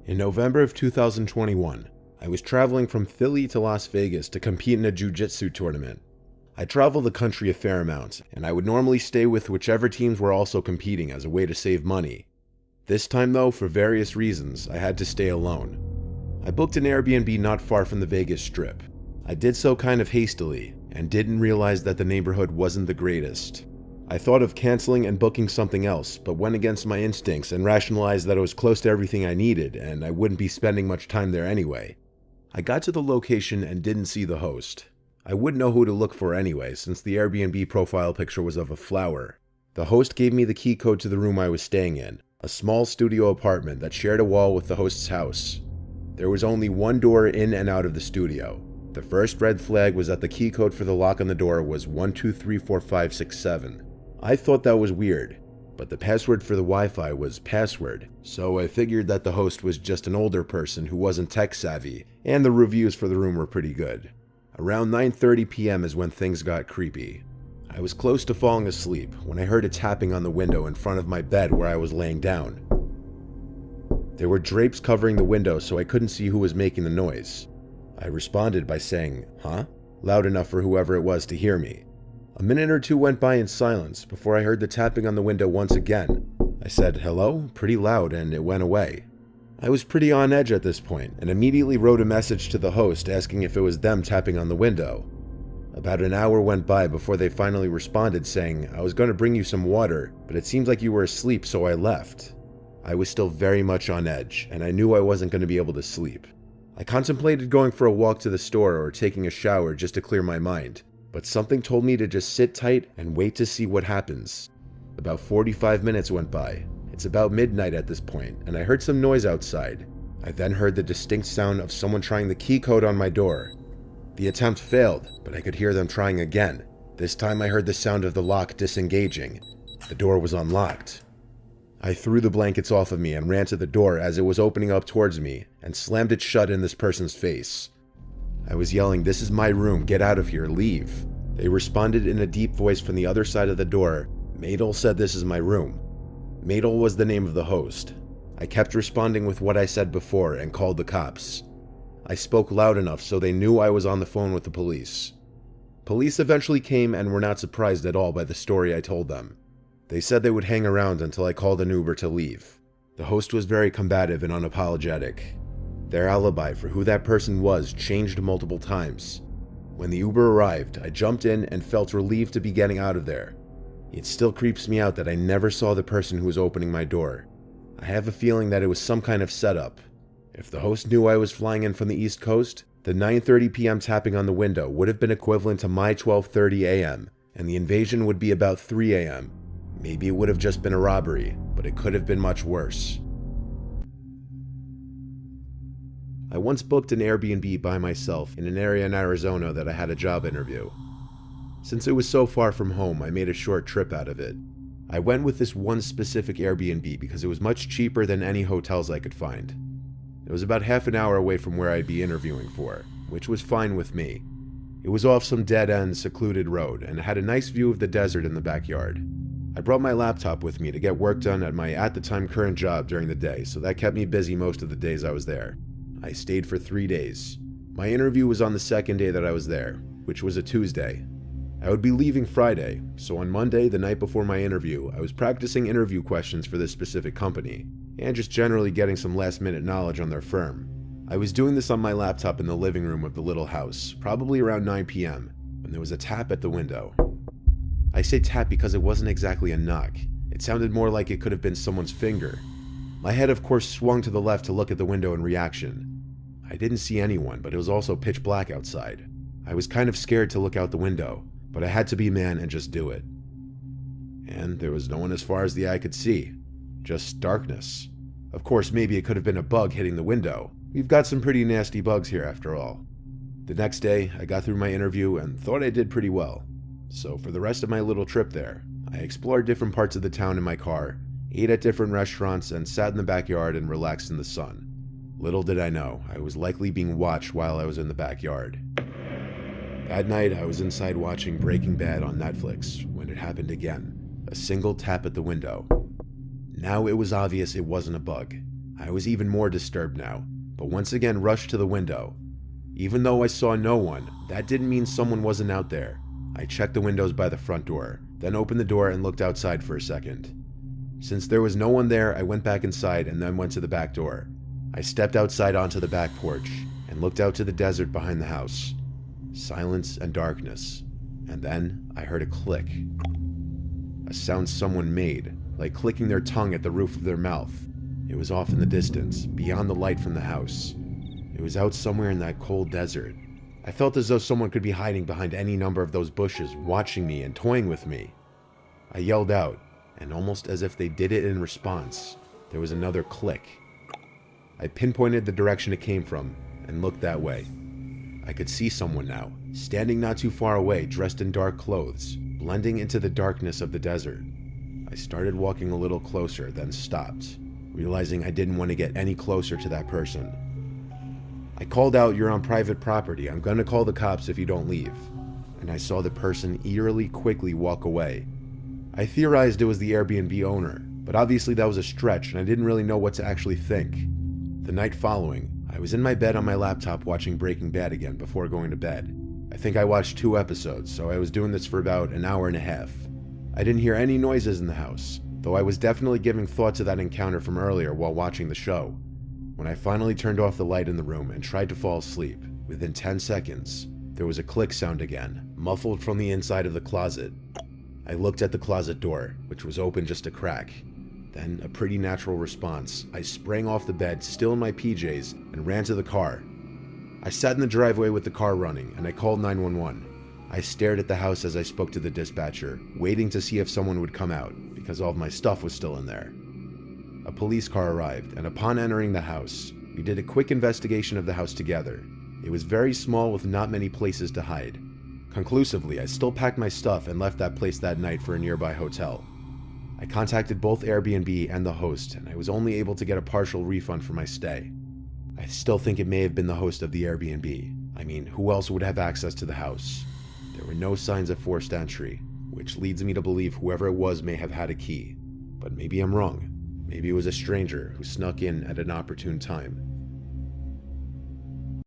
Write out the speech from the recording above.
In November of 2021, I was traveling from Philly to Las Vegas to compete in a jiu-jitsu tournament. I travel the country a fair amount, and I would normally stay with whichever teams were also competing as a way to save money. This time though, for various reasons, I had to stay alone. I booked an Airbnb not far from the Vegas Strip. I did so kind of hastily, and didn't realize that the neighborhood wasn't the greatest. I thought of canceling and booking something else, but went against my instincts and rationalized that it was close to everything I needed, and I wouldn't be spending much time there anyway. I got to the location and didn't see the host. I wouldn't know who to look for anyway, since the Airbnb profile picture was of a flower. The host gave me the key code to the room I was staying in, a small studio apartment that shared a wall with the host's house. There was only one door in and out of the studio. The first red flag was that the key code for the lock on the door was 1234567. I thought that was weird, but the password for the Wi-Fi was password, so I figured that the host was just an older person who wasn't tech savvy, and the reviews for the room were pretty good. Around 9:30 p.m. is when things got creepy. I was close to falling asleep when I heard a tapping on the window in front of my bed where I was laying down. There were drapes covering the window, so I couldn't see who was making the noise. I responded by saying, "Huh?" loud enough for whoever it was to hear me. A minute or two went by in silence before I heard the tapping on the window once again. I said hello pretty loud and it went away. I was pretty on edge at this point and immediately wrote a message to the host asking if it was them tapping on the window. About an hour went by before they finally responded saying, "I was going to bring you some water, but it seems like you were asleep, so I left." I was still very much on edge and I knew I wasn't going to be able to sleep. I contemplated going for a walk to the store or taking a shower just to clear my mind, but something told me to just sit tight and wait to see what happens. About 45 minutes went by. It's about midnight at this point, and I heard some noise outside. I then heard the distinct sound of someone trying the key code on my door. The attempt failed, but I could hear them trying again. This time I heard the sound of the lock disengaging. The door was unlocked. I threw the blankets off of me and ran to the door as it was opening up towards me and slammed it shut in this person's face. I was yelling, "This is my room, get out of here, leave." They responded in a deep voice from the other side of the door, "Madel said this is my room." Madel was the name of the host. I kept responding with what I said before and called the cops. I spoke loud enough so they knew I was on the phone with the police. Police eventually came and were not surprised at all by the story I told them. They said they would hang around until I called an Uber to leave. The host was very combative and unapologetic. Their alibi for who that person was changed multiple times. When the Uber arrived, I jumped in and felt relieved to be getting out of there. It still creeps me out that I never saw the person who was opening my door. I have a feeling that it was some kind of setup. If the host knew I was flying in from the East Coast, the 9:30 p.m. tapping on the window would have been equivalent to my 12:30 a.m., and the invasion would be about 3 a.m. Maybe it would have just been a robbery, but it could have been much worse. I once booked an Airbnb by myself in an area in Arizona that I had a job interview. Since it was so far from home, I made a short trip out of it. I went with this one specific Airbnb because it was much cheaper than any hotels I could find. It was about half an hour away from where I'd be interviewing for, which was fine with me. It was off some dead-end, secluded road and had a nice view of the desert in the backyard. I brought my laptop with me to get work done at my at-the-time current job during the day, so that kept me busy most of the days I was there. I stayed for 3 days. My interview was on the second day that I was there, which was a Tuesday. I would be leaving Friday, so on Monday, the night before my interview, I was practicing interview questions for this specific company, and just generally getting some last-minute knowledge on their firm. I was doing this on my laptop in the living room of the little house, probably around 9 p.m., when there was a tap at the window. I say tap because it wasn't exactly a knock. It sounded more like it could have been someone's finger. My head of course swung to the left to look at the window in reaction. I didn't see anyone, but it was also pitch black outside. I was kind of scared to look out the window, but I had to be man and just do it. And there was no one as far as the eye could see. Just darkness. Of course, maybe it could have been a bug hitting the window. We've got some pretty nasty bugs here after all. The next day, I got through my interview and thought I did pretty well. So for the rest of my little trip there, I explored different parts of the town in my car, ate at different restaurants, and sat in the backyard and relaxed in the sun. Little did I know, I was likely being watched while I was in the backyard. That night, I was inside watching Breaking Bad on Netflix when it happened again. A single tap at the window. Now it was obvious it wasn't a bug. I was even more disturbed now, but once again rushed to the window. Even though I saw no one, that didn't mean someone wasn't out there. I checked the windows by the front door, then opened the door and looked outside for a second. Since there was no one there, I went back inside and then went to the back door. I stepped outside onto the back porch and looked out to the desert behind the house. Silence and darkness. And then I heard a click. A sound someone made, like clicking their tongue at the roof of their mouth. It was off in the distance, beyond the light from the house. It was out somewhere in that cold desert. I felt as though someone could be hiding behind any number of those bushes, watching me and toying with me. I yelled out, and almost as if they did it in response, there was another click. I pinpointed the direction it came from and looked that way. I could see someone now, standing not too far away, dressed in dark clothes, blending into the darkness of the desert. I started walking a little closer, then stopped, realizing I didn't want to get any closer to that person. I called out, "You're on private property. I'm going to call the cops if you don't leave." And I saw the person eerily quickly walk away. I theorized it was the Airbnb owner, but obviously that was a stretch and I didn't really know what to actually think. The night following, I was in my bed on my laptop watching Breaking Bad again before going to bed. I think I watched 2 episodes, so I was doing this for about an hour and a half. I didn't hear any noises in the house, though I was definitely giving thought to that encounter from earlier while watching the show. When I finally turned off the light in the room and tried to fall asleep, within 10 seconds, there was a click sound again, muffled from the inside of the closet. I looked at the closet door, which was open just a crack. Then, a pretty natural response, I sprang off the bed, still in my PJs, and ran to the car. I sat in the driveway with the car running, and I called 911. I stared at the house as I spoke to the dispatcher, waiting to see if someone would come out, because all of my stuff was still in there. A police car arrived, and upon entering the house, we did a quick investigation of the house together. It was very small with not many places to hide. Conclusively, I still packed my stuff and left that place that night for a nearby hotel. I contacted both Airbnb and the host, and I was only able to get a partial refund for my stay. I still think it may have been the host of the Airbnb. I mean, who else would have access to the house? There were no signs of forced entry, which leads me to believe whoever it was may have had a key. But maybe I'm wrong. Maybe it was a stranger who snuck in at an opportune time.